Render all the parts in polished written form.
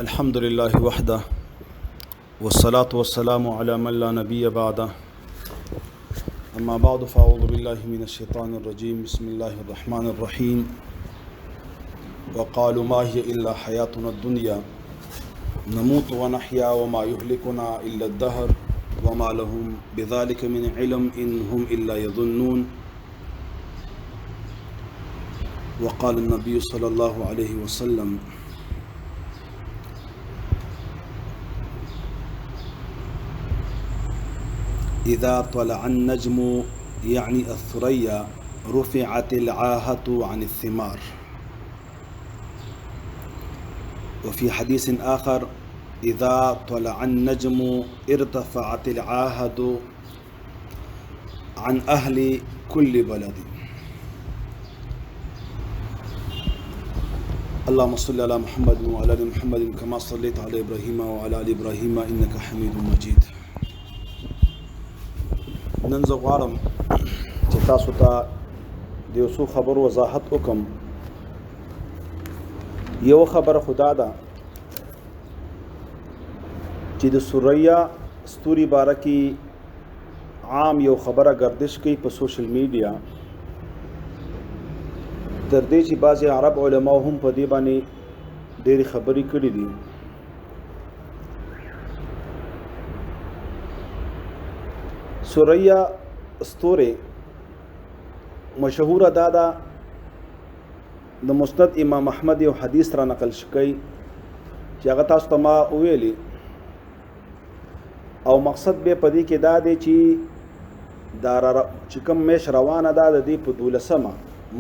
الحمد لله وحده والصلاة والسلام على من لا نبي بعده أما بعد فأعوذ بالله من الشيطان الرجيم بسم الله الرحمن الرحيم وقالوا ما هي إلا حياتنا الدنيا نموت ونحيا وما يهلكنا إلا الدهر وما لهم بذلك من علم إن هم إلا يظنون وقال النبي صلى الله عليه وسلم إذا طلع النجم يعني الثريا رفعت العاهة عن الثمار. وفي حديث آخر إذا طلع النجم ارتفعت العاهة عن أهل كل بلد. اللهم صل على محمد وعلى آل محمد كما صليت على إبراهيم وعلى آل إبراهيم إنك حميد مجيد. نن زه غواړم چې تاسو ته د یو څو خبرو وضاحت وکم. یو خبره خدا ده چې د ثریا ستوري باره کې عام یو خبره گردش کوي په سوشل میډیا، تر دې چې بعضې عرب علماو هم په دې باندې ډېرې خبرې کړي دي. ثریا ستوره مشهوره دادا د مسند امام احمد یو حدیث را نقل شکی چې هغه تاسو ته ما ویلي، او مقصد به پدې کې دا دی چې کوم میش روانه ده د دې په 12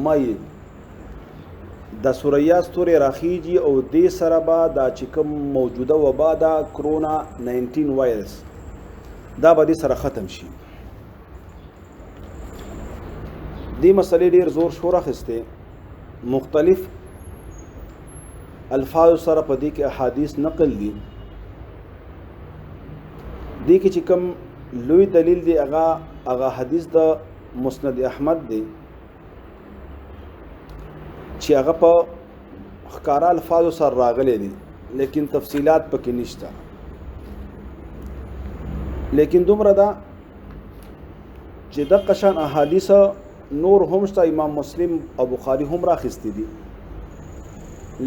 مای د ثریا ستوره راخیږي او دې سره به دا چې کوم موجوده وبا ده کرونا 19 وایرس دا به دې سره ختم شي. دې مسلې ډېر زور شور اخیسته، مختلف الفاظ سره په دې کې احادیث نقل دي. دې کې چې کوم لوی دلیل دی هغه حدیث د مسند احمد دی چې هغه په ښکارا الفاظ سره راغلي دي، لیکن تفصیلات پکې نشته. لیکن دومره ده چې د قشان احادیث نور هم شته، امام مسلم او بخاری هم راخستی دي،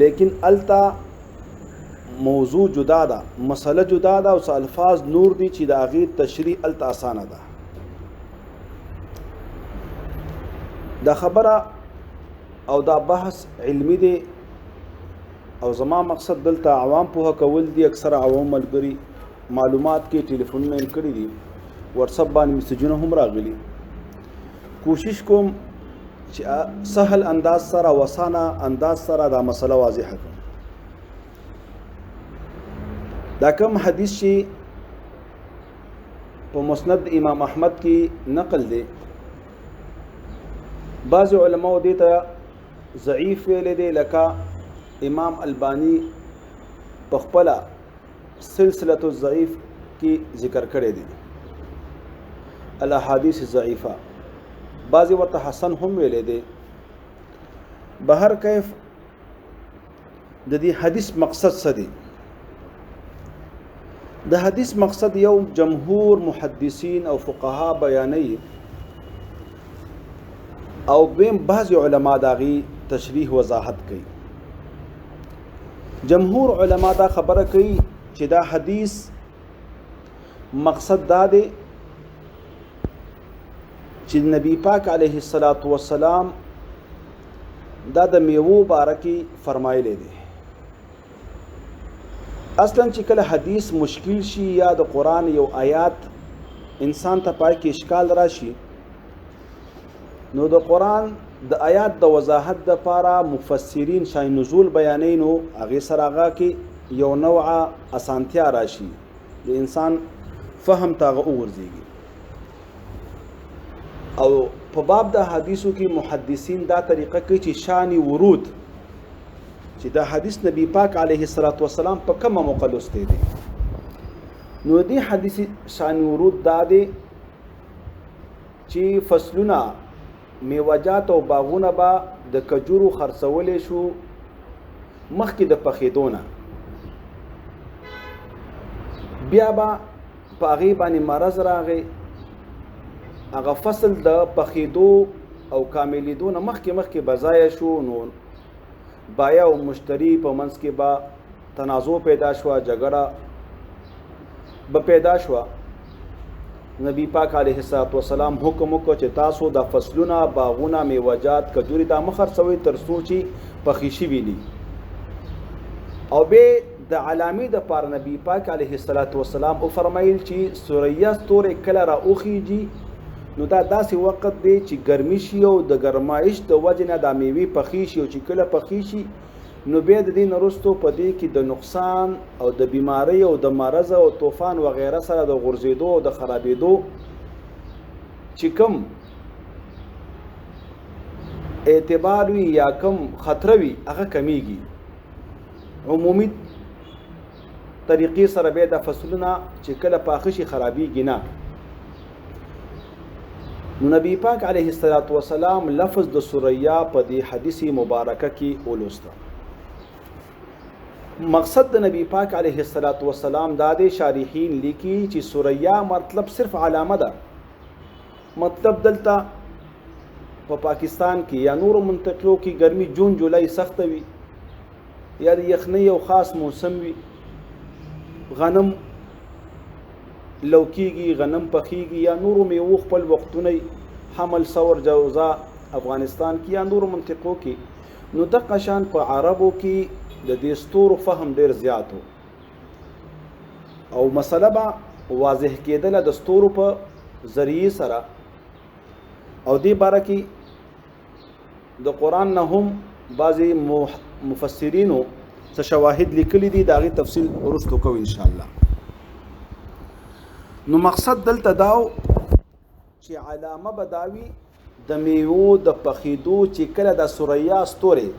لیکن التا موضوع جدا ده، مسله جدا ده او الفاظ نور دي چې د هغې تشریح التا اسانه ده. دا خبره او دا بحث علمی دی او زما مقصد دلته عوام پوهه کول دي. اکثر عوام ملګري معلومات کې ټلیفونونه کړي دي، واتساپ باندې میسجونه هم راغلي. کوشش کوم چې سهل انداز سره وسانه انداز سره دا مسله واضحه کړم. دا کوم حدیث چې په مسند امام احمد کې نقل دی، بعض علماء دې ته ضعیف ویل دي، لکه امام البانی په خپل سلسلة الضعیف کی ذکر کړی دی الاحادیث الضعیفه، بعضی ورته حسن هم ویلې دی. بهر کیف د دې حدیث مقصد څه دی؟ د حدیث مقصد یو جمهور محدثین او فقها بیانوي، او دویم بعضی علما داغي تشریح وضاحت کوي. جمهور علما دا خبره کوي چې دا حدیث مقصد دا دی چې نبی پاک علیه الصلاۃ والسلام دا د میوو بارکی فرمایلی دی. اصلا چې کله حدیث مشکل شي یا د قرآن یو آیات انسان ته پای کې اشکال راشي، نو د قرآن د آیات د وضاحت دپاره مفسرین شای نزول بیانوي، نو هغې سره هغه کې یو نوعه اسانتیا راشي، د انسان فهم ته هغه وغورځېږي. او په باب د حدیثو کې محدثین دا طریقه کوي چې شان ورود چې دا حدیث نبی پاک علیه الصلاۃ والسلام په کومه موقع لوستی دی، نو دې حدیث شان ورود دا دی چې فصلونه میوجات او باغونه به د کجورو خرڅولې شو مخکې د پخېدونه، بیا به په هغې باندې مرض راغی، هغه فصل د پخېدو او کاملېدو نه مخکې به ضایع شو، نو بایه او مشتري په منځ کې به تنازع پیدا شوه، جګړه به پیدا شوه. نبی پاک علیه السلام حکم وکړ چې تاسو د فصلونه، باغونه، میوجات، کجوري دا مه خرڅوئ تر څو چې پخې شوي دي. او بیا د علامې دپاره نبی پاک علیه السلام وفرمایل چې ثریا ستوری کله راوخیږي نو دا داسې وخت دی چې ګرمي شي او د ګرمایش د وجې نه دا میوې پخې شي، او چې کله پخې شي نو بیا د دې نه وروستو په دې کې د نقصان او د بیمارۍ او د مرض او طوفان وغیره سره د غورځېدو او د خرابېدو چې کوم اعتبار وي یا کوم خطره وي هغه کمیږي. عمومي طریقې سره بیا د فصلونه چې کله پاخه شي خرابېږي نه. نو نبی پاک علیه السلام لفظ د ثریا په دې حدیث مبارکه کې ولوسته. مقصد د نبی پاک علیه السلام دا دی، شارحین لیکي چې ثریا مطلب صرف علامه ده. مطلب دلته په پاکستان کې یا نورو منطقو کې ګرمي جون جولای سخته وي یا د یخنۍ یو خاص موسم وي، غنم لوکیږي، غنم پخیږي یا نورو میوو خپل وختونه حمل ثور جوزا افغانستان کې یا نورو منطقو کې، نو دغه شان په عربو کې د دې ستورو فهم ډیر زیات و او مسله به واضح کېدله د ستورو په ذریعې سره. او دې باره کې د قرآن نه هم بعضې مفسرینو څه شواهد لیکلي دي، د هغې تفصیل وروستو کوو انشاءالله. نو مقصد دلته دا چې علامه به دا وي د میوو د پخېدو چې کله د ثریا ستوري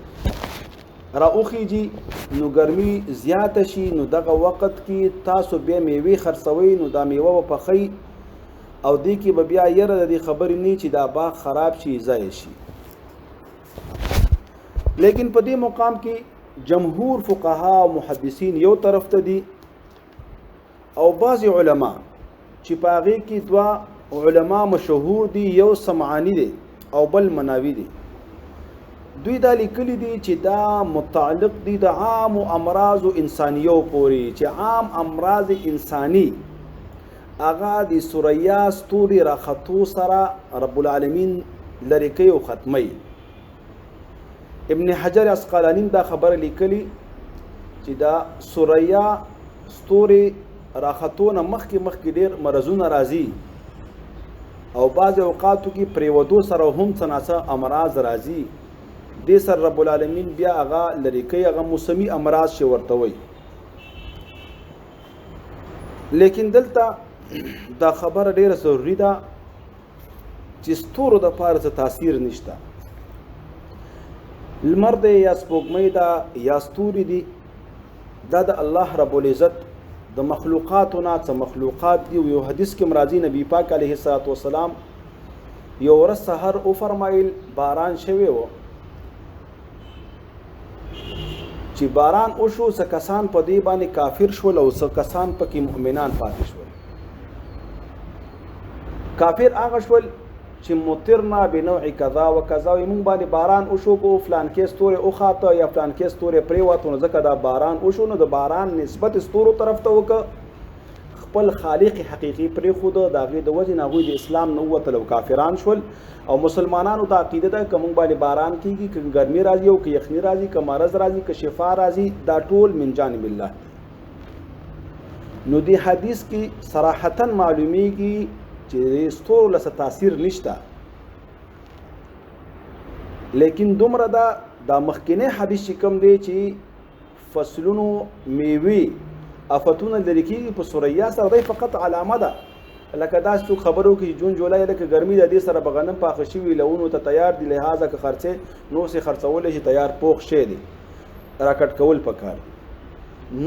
راوخیږي نو ګرمي زیاته شي، نو دغه وخت کې تاسو بیا میوې خرڅوئ، نو دا میوه به پخئ او دې کې به بیا یره د دې خبرې نه چې دا باغ خراب شي ضایع شي. لیکن په دې مقام کې جمهور فقها او محدثین یو طرف ته دي او بعضې علما چې په هغې کې دوه علما مشهور دي، یو سمعانی دی او بل مناوي دی. دوی دا لیکلي دي چې دا متعلق دي د عام امراض انسانیو پورې، چې عام امراض انسانی هغه د ثریا ستوري راختو سره رب العالمین لرې کوي او ختموي. ابن حجر عسقلاني دا خبره لیکلي چې دا ثریا ستوري راختو نه مخکې ډېر مرضونه راځي او بعض اوقاتو کې پریودو سره هم څه ناڅه امراض راځي، دې سره رب العالمین بیا هغه لرې کوي، هغه موسمي امراض چې ورته وایي. لیکن دلته دا خبره ډیره ضروري ده چې ستورو دپاره څه تاثیر نشته. لمر دی یا سپوږمۍ ده یا ستوري دي، دا د الله رب العزت د مخلوقاتو نه څه مخلوقات دي. یو حدیث کې راځي نبی پاک علیه السلام یو ورځ سحر وفرمایل باران شوی و، چې باران وشو څه کسان په دې باندې کافر شول او څه کسان پکې مؤمنان پاتې شول. کافر هغه شول چې مطرنا بنوع کذا و کذا، موږ باندې باران وشو کو فلان کې ستوري اوخاته یا فلان کې ستوري پریوته، نو ځکه دا باران وشو نو د باران نسبت ستورو طرف ته وکړه، خپل خالق حقیقي پرېښوده، د هغې د وجې نه هغوی د اسلام نه ووتل او کافران شول. او مسلمانانو ته عقیده ده که موږ باندې باران کېږي، که ګرمي راځي او که یخني راځي، که مرض راځي، که شفا راځي، دا ټول من جانب الله. نو دې حدیث کې صراحتا معلومیږي چې ستورو له څه تاثیر نشته. لیکن دومره ده دا مخکینی حدیث چې کوم دی چې فصلونو میوې افتونه لرې کېږي په ثریا سره، دی فقط علامه ده. لکه داسې څوک خبرو کې جون جولای لکه ګرمي د دې سره به غنم پاخه شوي لونو ته تیار دي، لحاظه که خرڅې نو سې خرڅولی شي، تیار پوخ شی دی، راکټ کول پکار دي.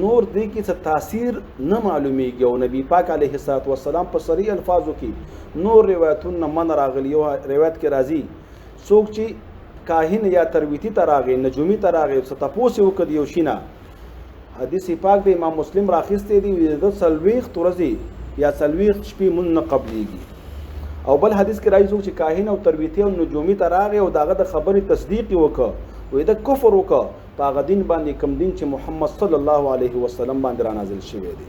نور دې کې څه تاثیر نه معلومیږي. او نبی پاک علیه السلام په صریح الفاظو کې نور روایتونه من راغلي. یو روایت کې راځي څوک چې کاهن یا ترویتی ته راغی، نجومي ته راغی، څه تپوس یې وکړ یو شي نه، حدیث پاک د امام مسلم راخسته دی د سلويخ ترزي یا سلويخ شپې مون نه قبليږي او بل حدیث کې راځي چې کاهن او تربیتی او نجومي تراغه او داغه د خبرې تصدیق وکړه وې د کفر وکړه پاغه دین باندې کم دین چې محمد صلی الله علیه وسلم باندې را نازل شوی دی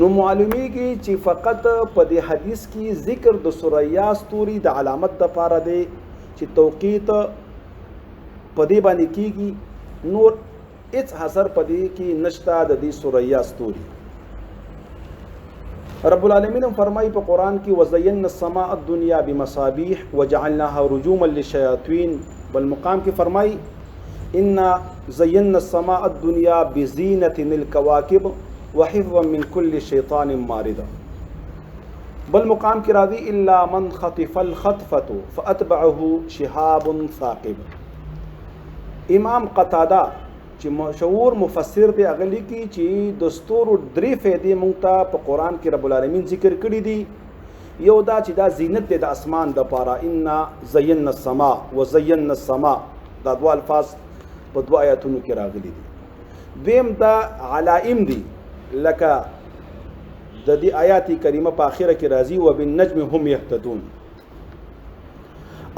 نو معلومیږي چې فقط په دې حدیث کې ذکر د سوریا ستوري د علامت د پاره دی چې توقیت په دې باندې کیږي نور هیڅ حاصل په دې کې نشته د دې سوریا ستوري رب العالمین فرمایي په قران کې وزینا السماء الدنيا بمصابيح وجعلناها رجوما للشياطين بل مقام کې فرمایي ان زينا السماء الدنيا بزينة الكواكب وحفظا من كل شيطان مارد بل مقام کې راځي الا من خطف الخطفه فاتبعه شهاب ثاقب امام قتاده چې مشهور مفسر دی اغلی کې چې د ستورو درې فائدې مونږ ته په قران کې رب العالمین ذکر کړی دي یو دا چې دا زینت دی د اسمان د پاره ان زینا السماء وزینا السماء دا دوه الفاظ په دوه آیاتونو کې راغلي دي دویم دا علائم دي لکه د دې آیات کریمه په اخره کې راځي وبالنجم هم يهتدون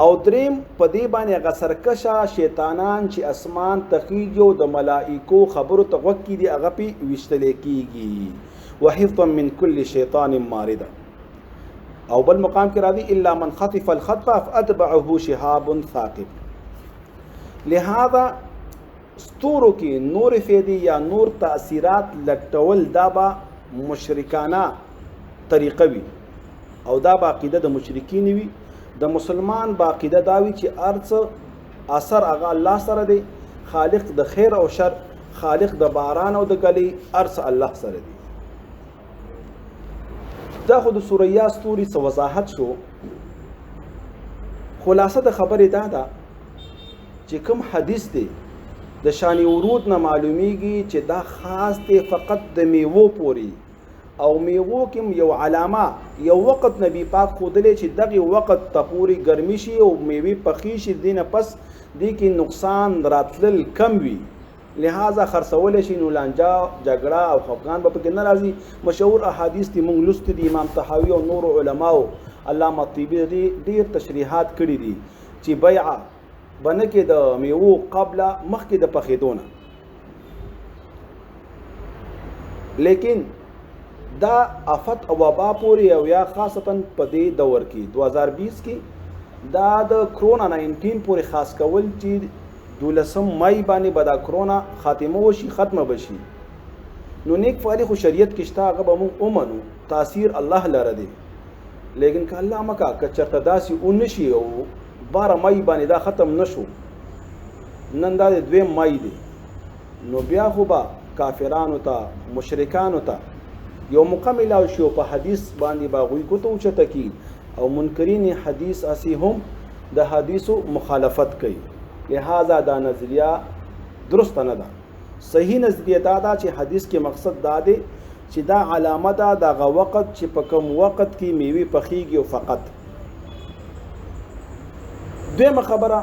او دریم په دې باندې غسرکشه شیطانان چې اسمان تخیجو د ملائکو خبرو ته وکی دي هغه پی وشتل کیږي وحفظا من كل شیطان مارد او بل مقام کې راځي الا من خطف الخطف فاتبعه شهاب ثاقب لہذا ستورو کې نور فیدی یا نور تاثیرات لټول دا به مشرکانه طریقه وي او دا به عقیده د مشرکین وي د مسلمان با عقیده دا وي چې ارڅ اثر هغه الله سره دی خالق د خیر او شر خالق د باران او د کلی ارڅ الله سره دی دا خو د سوریا ستوري څه وضاحت شو خلاصه د خبرې دا ده چې کوم حدیث دی د شان ورود نه معلومیږي چې دا خاص دی فقط د میوو پوری او میوو کې یو علامه یو وخت نبی پاک خودلې چې دغه وخت ته پوری ګرمي شي او میوي پخې شي دینه پس دی کې نقصان راتلل کم وي لہذا خرڅول شي نو لانجا جګړه او خفقان به پکې نه راځي مشهور احادیث دي مونږ لست دي امام طحاوی او نور علماو علامه طیبی دي ډیر تشریحات کړي دي چې بیع بنه کې د میوو قبل مخکې د پخېدونه لیکن دا آفت او وبا پورې او یا خاصتا په دې دور کې 2020 کې دا د کرونا 19 پورې خاص کول چې 12 مای باندې به دا کرونا خاتمه وشي ختمه بشي نو نیک فعلی خو شریعت کې شته هغه به موږ ومنو تاثیر الله لره دی لیکن که الله مکا که چرته داسې اونشي او 12 مای باندې دا ختم نشو نن دا 2 مای دی نو بیا خو با کافرانو ته مشرکانو ته یو مکمل او شی په حدیث باندې باغوي کوته چته کی او منکرین حدیث اسی هم د حدیثو مخالفت کوي لہذا دا نظریه درست نه ده صحیح نظریه دا چې حدیث کې مقصد دا دی چې دا علامه ده دغه وخت چې په کوم وخت کې میوه پخېږي او فقط دویمه خبره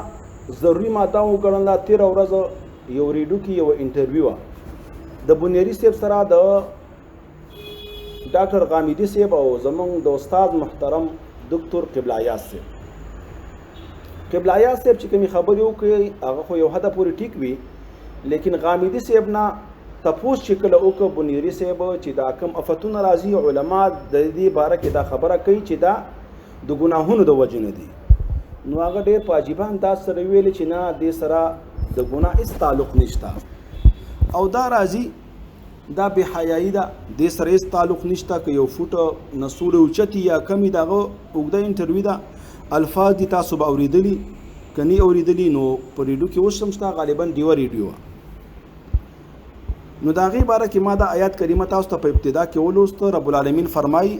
ضروري ماده وګڼله 13 ورځ یو ریډیو کې یو انټرویو د بنيري صاحب سره د ډاکټر غامیدی صاحب او زمونږ د استاد محترم دکتور قبلایاس صاحب قبلایاس صاحب چې کومې خبرې وکړي هغه خو یو حده پورې ټیک وي لیکن غامیدی صاحب نه تپوس چې کله وکړه بنيري صاحب چې دا کوم افتونه راځي علما د دې باره کې دا خبره کوي چې دا د ګناهونو د وجې نه دي نو هغه ډېر په عجیبه انداز سره ویل چې نه دې سره د ګناه هیڅ تعلق نشته او دا راځي دا به حیايي ده دې سره هیڅ تعلق نشته که یو فوټ نسور اوچتي یا کمی دغه اوږده انټرویو ده الفاظ دي تاسو به اورېدلي که نه اورېدلي نو په ریډیو کې اوس هم شته غالبا ډیوه ریډیو نو د هغې باره کې ما دا آیات کریمه تاسو ته په ابتدا کې ولوسته رب العالمین فرمایي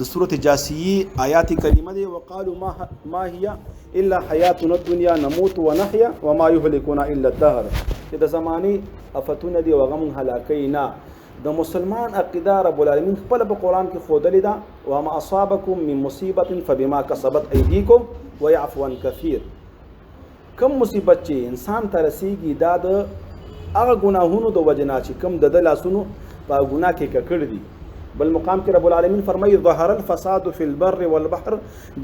د سورة جاسیه آیات کریمه دی وقالوا ما هي الا حیاتنا الدنیا نموت ونحیا وما یهلکنا الا الدهر چې د زمانې افتونه دي هغه موږ هلاکوي نه د مسلمان عقیده رب العالمین خپل په قرآن کې ښودلې ده وما اصابکم من مصیبة فبما کسبت ایدیکم ویعفو عن کثیر کم مصیبت چې انسان ته رسیږي دا د هغه ګناهونو د وجه نه چې کوم د لاسونو په ګناه کې ککړ دي. بل مقام کې رب العالمین فرمایي ظهر الفساد فی البر والبحر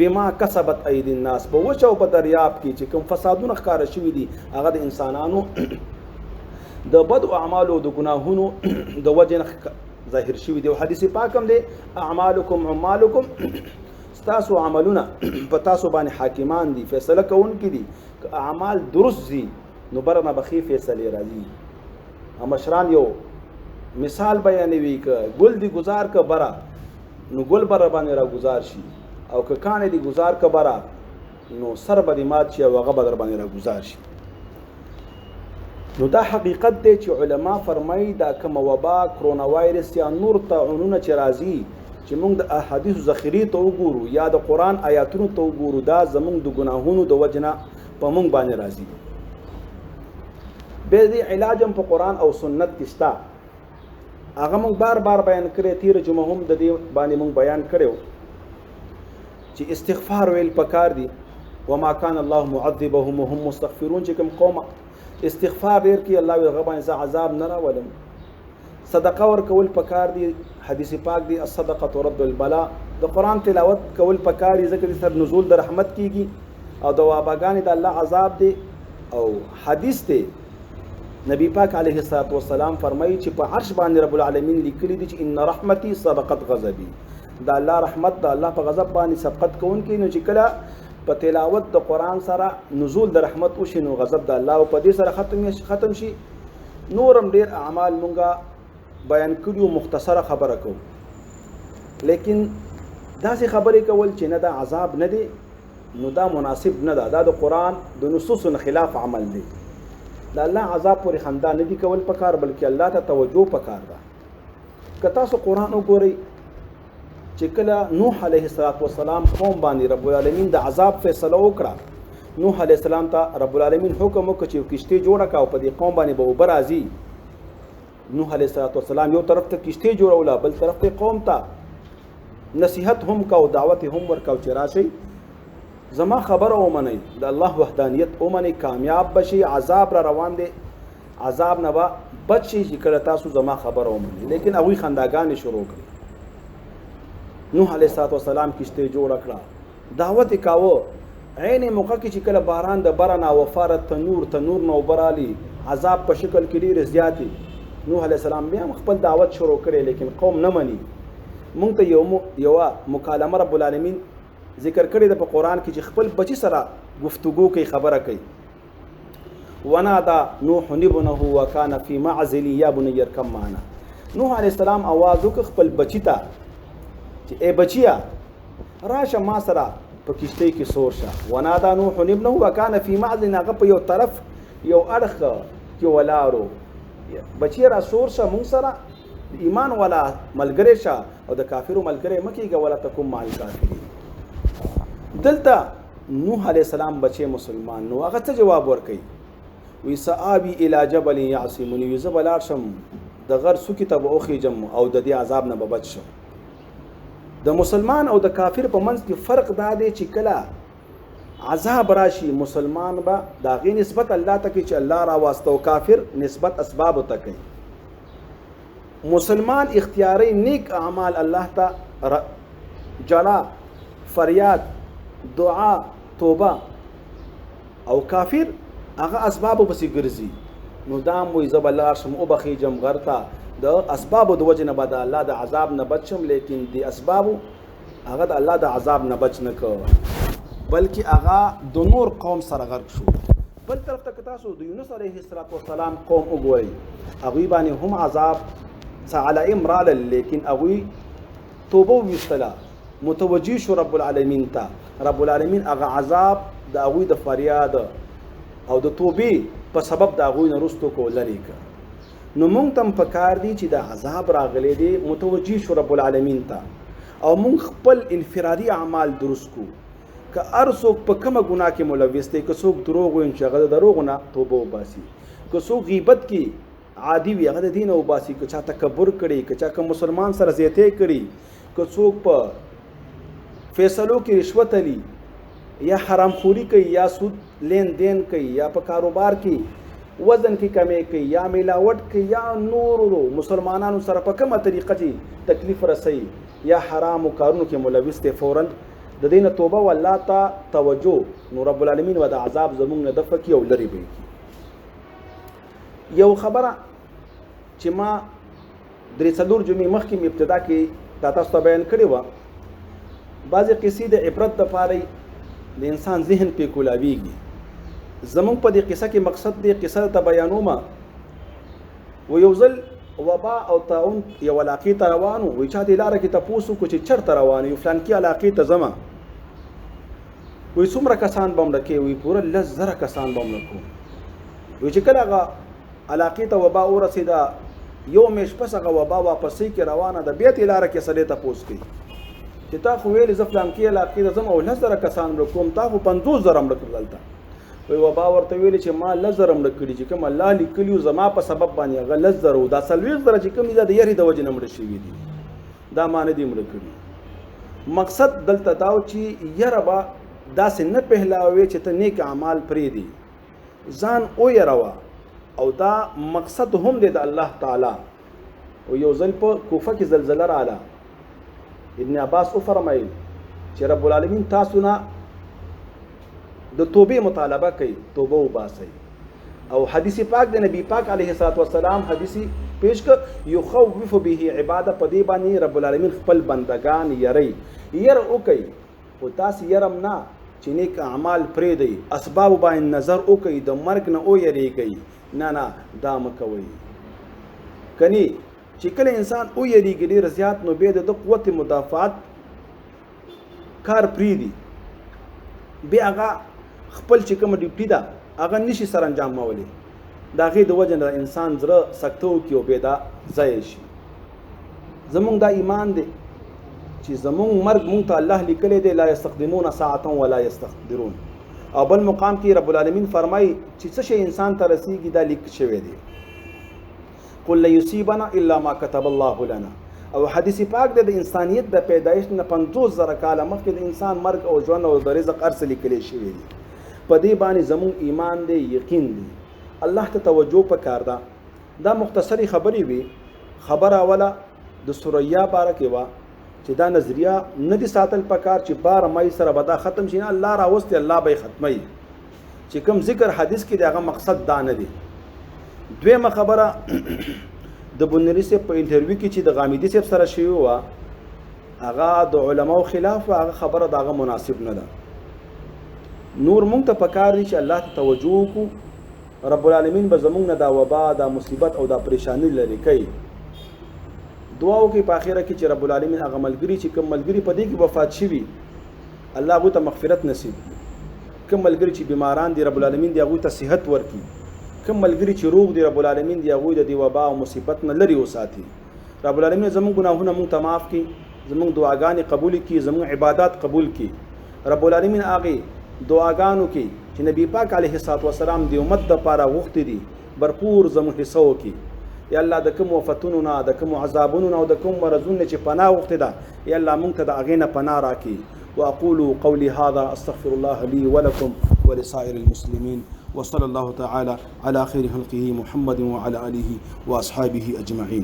بما کسبت ایدی الناس. په وچه او په دریاب کې چې کوم فسادونه ښکاره شوي دي هغه د انسانانو د بدو اعمالو د ګناهونو د وجه نه ظاهر شوي دي. او حدیث پاک هم دی اعمالکم عمالکم، ستاسو عملونه په تاسو باندې حاکمان دي، فیصله کوونکي دي. که اعمال درست دي نو بره نه بخي فیصلې راځي. مشران یو مثال بیانوي که ګل دی گزار که بره نو ګل بره باندې را گزار شي، او که کانې دی گزار که بره نو سر به دې مات شي او هغه به در باندې را گزار شي. نو دا حقیقت دی چې علما فرمایي دا کومه وبا کرونا وایرس یا نور طاعونونه چې راځي چې موږ د احادیثو ذخیرې ته وګورو یا د قرآن آیاتونو ته وګورو، دا زموږ د ګناهونو د وجه نه په موږ باندې راځي. بیا دې علاج هم په قرآن او سنت کې شته، هغه موږ بار بار بیان کړی. تیر جمعه هم د دې باندې موږ بیان کړو چې استغفار ویل پکار دي. وما كان الله معذبهم وهم مستغفرون. چې کوم قوم استغفار ډیر کی الله وی هغه باندې عذاب نه راولم. صدقه ورکول پکار دي. حدیث پاک دی الصدقه ترد البلاء. د قرآن تلاوت کول پکار دي ځکه سر نزول د رحمت کیږي او د واباګانې د الله عذاب دی. او حدیث دی نبی پاک علیه الصلاۃ والسلام فرمایي چې په عرش باندې رب العالمین لیکلی دي چې ان رحمتي سبقت غضبي. د الله رحمت د الله په غضب باندې سبقت کوونکی. نو چې کله په تلاوت د قرآن سره نزول د رحمت وشي نو غضب د الله او په دې سره ختم شي. نورم ډیر اعمال مونږه بیان کړیو، مختصره خبره کوو. لیکن داسې خبرې کول چې نه دا عذاب نه دی نو دا مناسب نه ده. دا د قرآن د نصوصو خلاف عمل دی. د الله عذاب پورې خندا نه دي کول پکار، بلکې الله ته توجه پکار ده. که تاسو قرآن وګورئ چې کله نوح علیه السلام قوم باندې رب العالمین د عذاب فیصله وکړه، نوح علیه السلام ته رب العالمین حکم وکړ چې کشتۍ جوړه کړه او په دې قوم باندې به اوبه راځي. نوح علیه السلام یو طرف ته کشتۍ جوړوله، بل طرف ته قوم ته نصیحت هم کا او دعوت هم ورکاو چې راشي زما خبره ومنئ، د الله وحدانیت ومنئ، کامیاب بشي. عذاب را روان دی، عذاب نه به بچ شي چې کله تاسو زما خبره ومنئ. لیکن هغوی خنداګانې شروع کړې. نوح علیه السلام کشتۍ جوړه کړه، دعوت یې کاوه. عین موقع کې چې کله باران د بره ناوفاره تنور نه اوبه رالي، عذاب په شکل کې ډېرې زیاتې. نوح علیه السلام بیا هم خپل دعوت شروع کړی، لیکن قوم نه مني. مونږ ته یوه مکالمه رب العالمین ذکر کړی ده په قرآن کې چې خپل بچی سره گفتگو کوي، خبره کوي. ونادى نوح ابنه وكان في معزل يا بني اركب معنا. نوح علیه السلام आवाज وکړ خپل بچی ته چې ای بچیا راشه ما سره په کشتۍ کې سور شه. ونادى نوح ابنه وكان في معزل، هغه په یو طرف یو اړخ کې ولاړو. بچی را سور شه مونږ سره، ایمان والا ملګری شه او د کافرو ملګری مه کېږه، ولا تکن مع الکافرین. دلته نوح علیه السلام بچی مسلمان نو هغه څه جواب ورکوي؟ وی سآوي الی جبل یعصمنی، وی زه به لاړ شم د غر څوکې ته به وخیږم او د دې عذاب نه به بچ شم. د مسلمان او د کافر په منځ کې فرق دا دی چې کله عذاب راشي مسلمان به د هغې نسبت الله ته کوي چې الله راواسته، او کافر نسبت اسبابو ته کوي. مسلمان اختیاري نیک اعمال الله ته جلا فریاد دعا توبه، او کافر هغه اسبابو پسې ګرځي. نو دا موي زه به لاړ شم وبخیږم غر ته، د اسبابو د وجې نه به د الله د عذاب نه بچ شم، لیکن د اسبابو هغه د الله د عذاب نه بچ نه کړ، بلکې هغه د نور قوم سره غرق شو. بل طرف ته که تاسو د یونس علیه السلام قوم وګورئ، هغوی باندې هم عذاب علائم رالل، لیکن هغوی توبه وویستله، متوجه شو رب العالمین ته. رب العالمین هغه عذاب د هغوی د فریاد او د توبې په سبب د هغوی نه رستو کو لرې کړه. نو مونږ ته هم پکار دی چې د عذاب راغلی دی متوجه شو رب العالمین ته، او مونږ خپل انفرادي اعمال درست کو. که هر څوک په کومه ګناه کې ملوث دی، که څوک دروغ وایي چې هغه د دروغو نه توبه وباسي، که څوک غیبت کې عادي وي هغه د دې نه وباسي، که چا تکبر کړي، که چا که مسلمان سره زیاتی کړي، که څوک په فیصلو کې رشوت علي یا حرام خوري کوي یا سود لین دین کوي یا په کاروبار کې وزن کې کمی کوي یا ملاوټ کوي یا نورو مسلمانانو سره په کومه طریقه چې تکلیف رسوي یا حرامو کارونو کې ملوث دی، فوراً د دې نه توبه و الله ته توجه، نو رب العالمین و د عذاب زمونږ نه دفع کړي او لرې به یې کړي. یو خبره چې ما 3-4 جمعې مخکې مې ابتدا کې دا تاسو ته بیان کړې وه، بعضې قصې د عبرت دپاره د انسان ذهن پې کولاویږي. زمونږ په دې قصه کې مقصد دی، قصه ته بیانوم و یو ځل وبا او طاعون یو علاقې ته روان و، وایي چا دې لاره کې تپوس وکړو چې چېرته روان یو؟ فلانکي علاقې ته ځمه. وایي څومره کسان به مړه کوې؟ وایي پوره 10,000 کسان به مړه کوو. وایي چې کله هغه علاقې ته وبا ورسېده، یو میاشت پس هغه وبا واپسۍ کې روانه ده، بیا دې لاره کې سړی تپوس کوي چې تا خو ویلې زه فلانکي علاقې ته ځم او 10,000 کسان مړه کوم، تا خو 50,000 مړه کړل دلته. وایي وبا ورته ویلې چې ما 10,000 مړه کړي چې کوم الله لیکلي زما په سبب باندې هغه 10,000 و، دا 40,000 چې کوم دي دا د یاري د وجې نه مړه شوي دي، دا ما نه دي مړه کړي. مقصد دلته دا و چې یره به داسې نه پهلاوې چې ته نیک اعمال پرېږدي، ځان ویروه. او دا مقصد هم دی د الله تعالی. او یو ځل په کوفه کې زلزله رااله، ابن عباس وفرمایل چې رب العالمین تاسو نه د توبې مطالبه کوي، توبه وباسئ. او حدیث پاک د نبی پاک علیه الصلاۃ والسلام حدیث پیش کړ، یخوف به عباده، په دې باندې رب العالمین خپل بندگان یری، ير وکي او تاسو يرم نه چې نیک اعمال پرېږدئ، اسباب باندې نظر وکئ، د مرګ نه ویریږئ، نه دا مه کوئ. کني چې کله انسان ویریږي ډېر زیات، نو بیا د قوت مدافعت کار پرېږدي، بیا هغه خپل چې کومه ډیوټي ده هغه نشي سر انجامولی. د هغې د وجې نه انسان زړه سکته وکړي او بیا دا ځای شي. زمونږ دا ایمان دی چې زمونږ مرګ مونږ ته الله لیکلی دی، لا یستقدمون ساعة ولا یستقدرون. او بل مقام کې رب العالمین فرمایي چې څه شی انسان ته رسیږي دا لیک شوی دی، قل لن یصیبنا الا ما کتب الله لنا. او حدیث پاک د انسانیت د پیدایش نه 50,000 کاله مخکې د انسان مرګ او ژوند او د رزق هر څه لیکلی شوي دي. په دې باندې زمونږ ایمان دی، یقین دی. الله ته توجه پکار ده. دا مختصری خبرې وي. خبره اوله د سوریا باره کې وه چې دا نظریه نه دي ساتل پکار چې 12 مای سره به دا ختم شي، نه الله راوستي الله به یې ختموي. چې کوم ذکر حدیث کې دی هغه مقصد دا نه دی. دویمه خبره د بنری صاحب په انټرویو کې چې د غامیدي صاحب سره شوی وه، هغه د علماو خلاف هغه خبره د هغه مناسب نه ده. نور مونږ ته پکار دی چې الله ته توجه وکړو. رب العالمین به زمونږ نه دا وبا، دا مصیبت او دا پریشانی لرې کوي. دعا وکړئ په آخره کې چې رب العالمین هغه ملګري چې کوم ملګري په دې کې وفات شوي، الله هغوی ته مغفرت نصیب کړي. کوم ملګري چې بیماران دي رب العالمین دې هغوی ته صحت ورکړي. کوم ملګري چې روغ دي رب العالمین دې هغوی د دې وبا او مصیبت نه لرې وساتي. رب العالمین زموږ ګناهونه موږ ته معاف کړي، زموږ دعاګانې قبول کړي، زموږ عبادات قبول کړي. رب العالمین هغې دعاګانو کې چې نبی پاک علیه السلام د امت دپاره غوښتي دي برپور زموږ حصه وکړي. یا الله د کوم وفتونو نه، د کوم عذابونو نه او د کوم مرضونو نه چې پناه غوښتې ده، یا الله موږ ته د هغې نه پناه راکړي. واقول قولي هذا استغفر الله لي ولكم ولسائر المسلمين، وصلى الله تعالى على خير خلقه محمد وعلى آله وأصحابه أجمعين.